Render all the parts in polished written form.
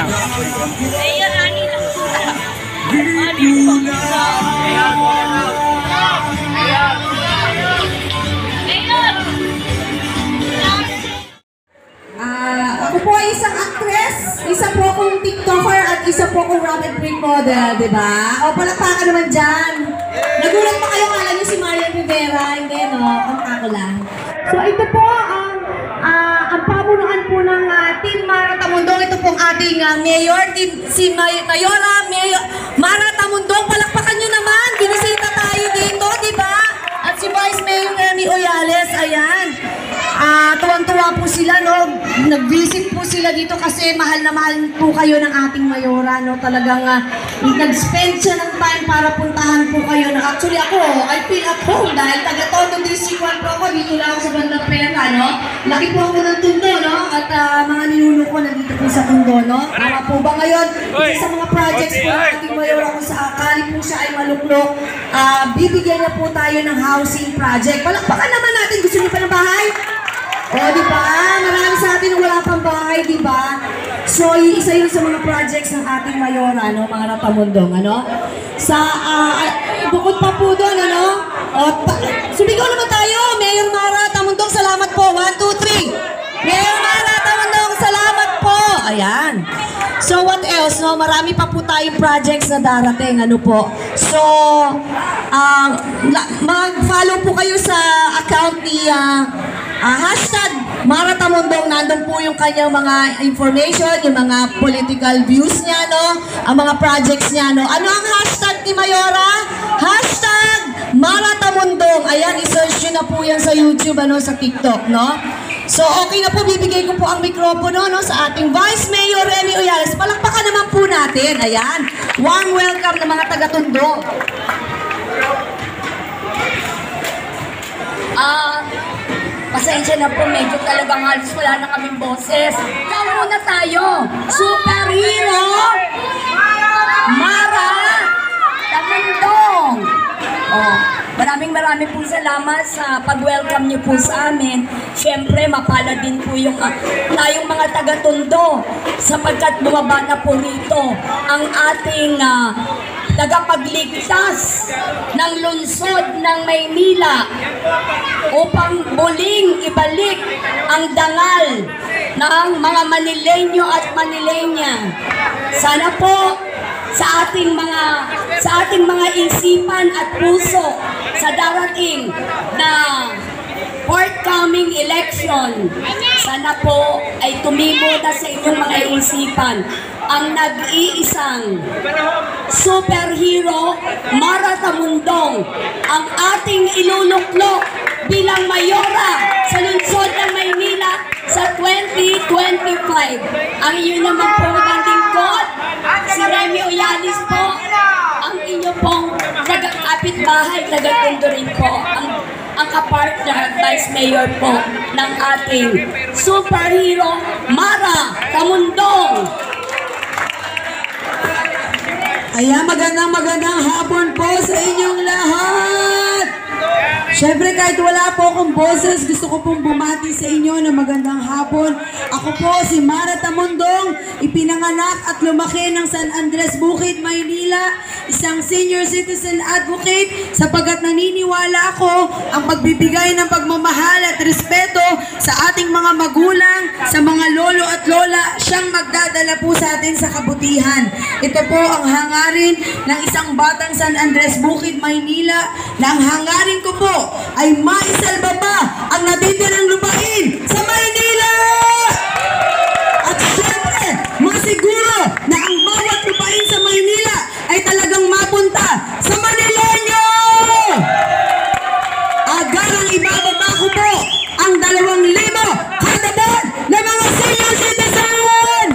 Mayor Ani lang. Ako po ay isang actress, isa po akong TikToker at isa po akong rapid break model, di ba? O, palakpakan naman dyan. Nagulat pa kayo, kala niyo si Marian Rivera, hindi no? Ang ako lang. So ito po ang pamunuan po ng Team Mara Tamundong. Ito pong ating mayor, si Mayora, Mara Tamundong. Palakpakan nyo naman, binisita tayo dito, di ba? At si Vice Mayor Remy Oyales, ayan. Tuwang-tuwa po sila, no? Nag-visit po sila dito kasi mahal na mahal po kayo ng ating mayora, no? Talagang nag-spend siya ng time para puntahan po kayo. Actually ako, I feel at home dahil taga-Tondo District 1 po ako. Dito lang ako sa bandang Pera, no? Laki po ako ng Tondo, no? At mga ninuno ko nandito po sa Tondo, no? Tama po ba ngayon? Isa sa mga projects po ng ating mayora kung sa akali po siya ay maluklok, bibigyan niya po tayo ng housing project. Palakpakan naman natin. Gusto niyo pa ng bahay? O, di ba? Marami sa atin wala pang bahay, di ba? So, isa yun sa mga projects ng ating mayora, no? Mga Ratamundong, ano? Bukod pa po doon, ano? Sumigaw naman tayo! Mayor Mara Tamundong, salamat po! 1, 2, 3! Mayor Mara Tamundong, salamat po! Ayan. So, what else, no? Marami pa po tayong projects na darating, ano po? So, mag-follow po kayo sa account ni hashtag Mara Tamundong. Nandun po yung kanyang mga information, yung mga political views niya, no? Ang mga projects niya, no? Ano ang hashtag ni Mayora? Hashtag Mara Tamundong. Ayan, i-search nyo na po yan sa YouTube, ano? Sa TikTok, no? So, okay na po, bibigay ko po ang mikropono, no? Sa ating Vice Mayor Remy Oyales. Palakpakan naman po natin. Ayan. Warm welcome ng mga taga-Tondo. Pasensya na po, medyo talagang halos wala na kaming boses. Kaya muna tayo, superhero Mara Tamundong. Maraming po salamat sa pag-welcome niyo po sa amin. Siyempre, mapalad din po yung tayong mga taga-Tondo sapagkat bumaba na po rito ang ating tagapagligtas ng lungsod ng Maynila upang muling ibalik ang dangal ng mga Manileño at Manilenya. Sana po sa ating mga isipan at puso sa darating na forthcoming election, sana po ay tumimo na sa inyong mga isipan ang nag-iisang superhero Mara Tamundong, ang ating iluluklok bilang mayora sa lungsod ng Maynila sa 2025. Ang iyo naman po ng lingkod, si Remy Oyales po, ang inyo pong kapitbahay, taga-Tondo rin po, ang kapartner, Vice Mayor po ng ating superhero Mara Tamundong. Ayan, magandang hapon po sa inyong lahat. Siyempre, kahit wala po akong boses, gusto ko pong bumati sa inyo na magandang hapon. Ako po si Mara Tamundong, ipinanganak at lumaki ng San Andres Bukid, Maynila, isang senior citizen advocate sapagkat naniniwala ako ang pagbibigay ng pagmamahal at respeto sa ating mga magulang, sa mga lolo at lola, siyang magdadala po sa atin sa kabutihan. Ito po ang hangarin ng isang batang San Andres Bukid, Maynila, na ang hangarin ko po ay maisalba pa ang natitirang lupain sa Maynila! At syempre, masiguro na ang bawat lupain sa Maynila ay talagang mapunta sa Manileño! Agarang ibababa ko po ang 2,000 kada buwan na mga senior citizen!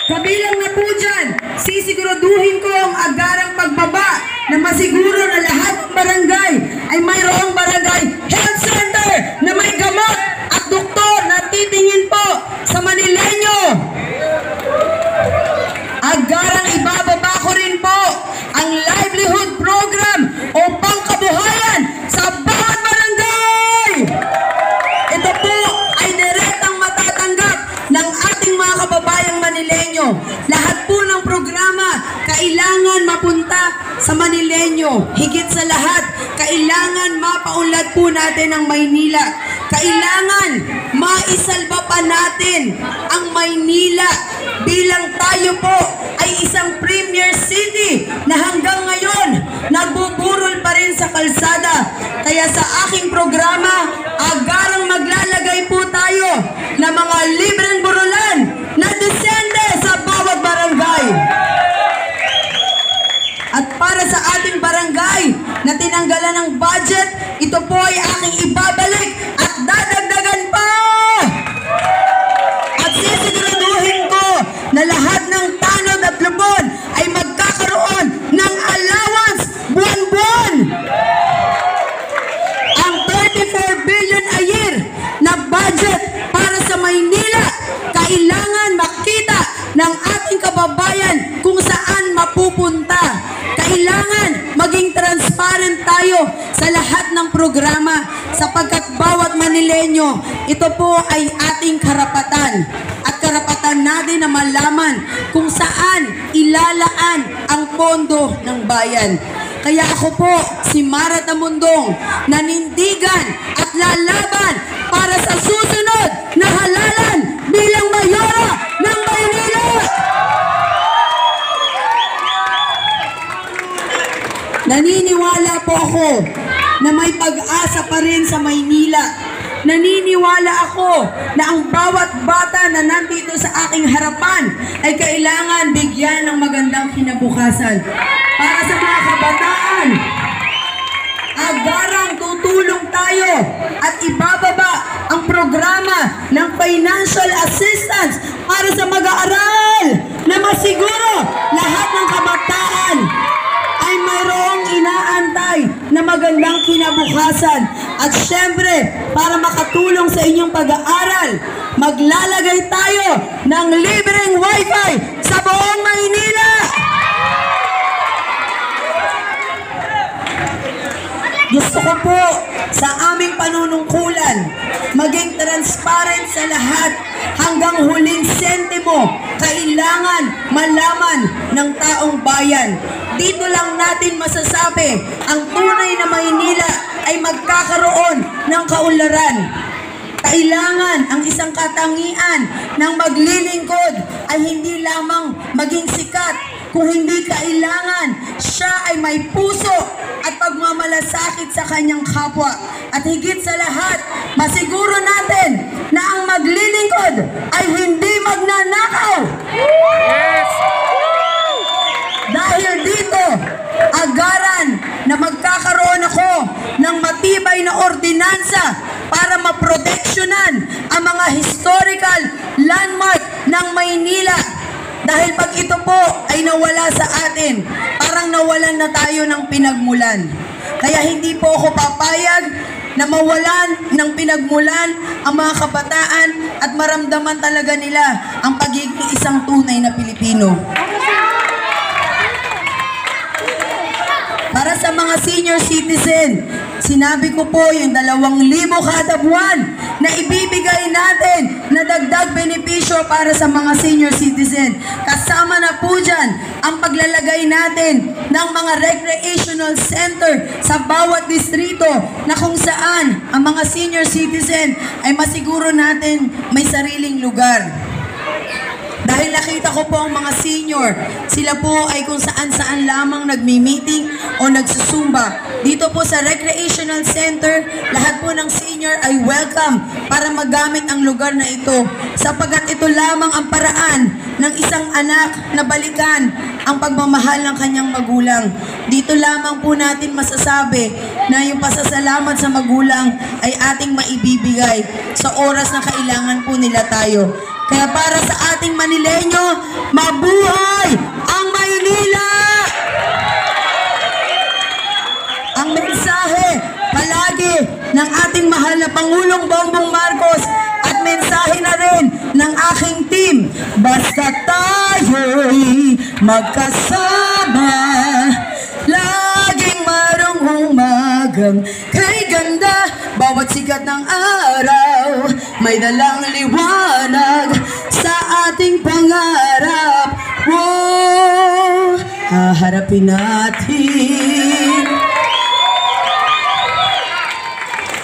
Kabilang na po dyan, sisiguraduhin ko ang agarang pagbaba na masiguro na lahat ng barangay ay mayroong barangay health center na may gamot kailangan mapunta sa Manileño. Higit sa lahat, kailangan mapaunlad po natin ang Maynila. Kailangan maisalba pa natin ang Maynila bilang tayo po ay isang premier city na hanggang ngayon nagbuburol pa rin sa kalsada. Kaya sa aking programa, agarang maglalagay po tayo ng mga libreng burulan na disente sa bawat barangay. At para sa ating barangay na tinanggalan ng budget, ito po ay aking ibabalik at dadagdagan pa! At sisiguraduhin ko na lahat ng tanod at lubon ay magkakaroon ng allowance buwan-buwan. Ang 34 billion a year na budget para sa Maynila, kailangan makita ng ating kababayan kung saan mapupunta. Kailangan maging transparent tayo sa lahat ng programa sapagkat bawat Manileño, ito po ay ating karapatan. At karapatan natin na malaman kung saan ilalaan ang pondo ng bayan. Kaya ako po, si Mara Tamundong, nanindigan at lalaban para sa susunod na halalan bilang mayora ng Maynila! Naniniwala po ako na may pag-asa pa rin sa Maynila. Naniniwala ako na ang bawat bata na nandito sa aking harapan ay kailangan bigyan ng magandang kinabukasan. Para sa mga kabataan, agarang tutulong tayo at ibababa ang programa ng financial assistance para sa mag-aaral na masiguro lahat ng kabataan ay mayroong inaantay na magandang kinabukasan. At syempre, para makatulong sa inyong pag-aaral, maglalagay tayo ng libreng wifi sa buong Maynila! Gusto ko po sa aming panunungkulan maging transparent sa lahat hanggang huling sentimo. Kailangan malaman ng taong bayan. Dito lang natin masasabi ang tunay na Maynila ay magkakaroon ng kaunlaran. Kailangan ang isang katangian ng maglilingkod ay hindi lamang maging sikat, kung hindi kailangan siya ay may puso at pagmamalasakit sa kanyang kapwa. At higit sa lahat, masiguro natin na ang maglilingkod ay hindi magnanakaw. Yes! Dahil dito, agaran na magkakaroon ako ng matibay na ordinansa para maproteksyonan ang mga historical landmark ng Maynila. Dahil pag ito po ay nawala sa atin, parang nawalan na tayo ng pinagmulan. Kaya hindi po ako papayag na mawalan ng pinagmulan ang mga kabataan at maramdaman talaga nila ang pagiging isang tunay na Pilipino. Para sa mga senior citizen, sinabi ko po yung 2,000 kada buwan na ibibigay natin na dagdag benepisyo para sa mga senior citizen. Kasama na po dyan ang paglalagay natin ng mga recreational center sa bawat distrito na kung saan ang mga senior citizen ay masiguro natin may sariling lugar. Dahil nakita ko po ang mga senior, sila po ay kung saan-saan lamang nagmi-meeting o nagsusumba. Dito po sa Recreational Center, lahat po ng senior ay welcome para magamit ang lugar na ito. Sapagat ito lamang ang paraan ng isang anak na balikan ang pagmamahal ng kanyang magulang. Dito lamang po natin masasabi na yung pasasalamat sa magulang ay ating maibibigay sa oras na kailangan po nila tayo. Kaya para sa ating Manileño, mabuhay ang Maynila! Ang mensahe palagi ng ating mahal na Pangulong Bongbong Marcos at mensahe na rin ng aking team, basta tayo'y magkasama, laging marong umagang kay ganda. Bawat sikat ng araw may dalang liwanag sa ating pangarap. Oh, harapin natin.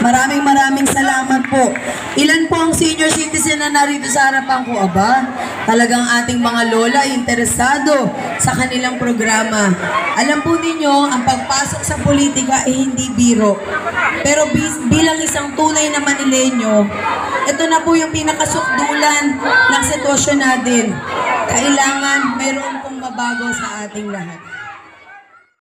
Maraming salamat po. Ilan po ang senior citizen na narito sa harapan ko? Aba, talagang ating mga lola interesado sa kanilang programa. Alam po ninyo, ang pagpasok sa politika ay hindi biro. Pero bilang isang tunay na Manileño, ito na po yung pinakasukdulan ng sitwasyon natin. Kailangan mayroon pong mabago sa ating lahat.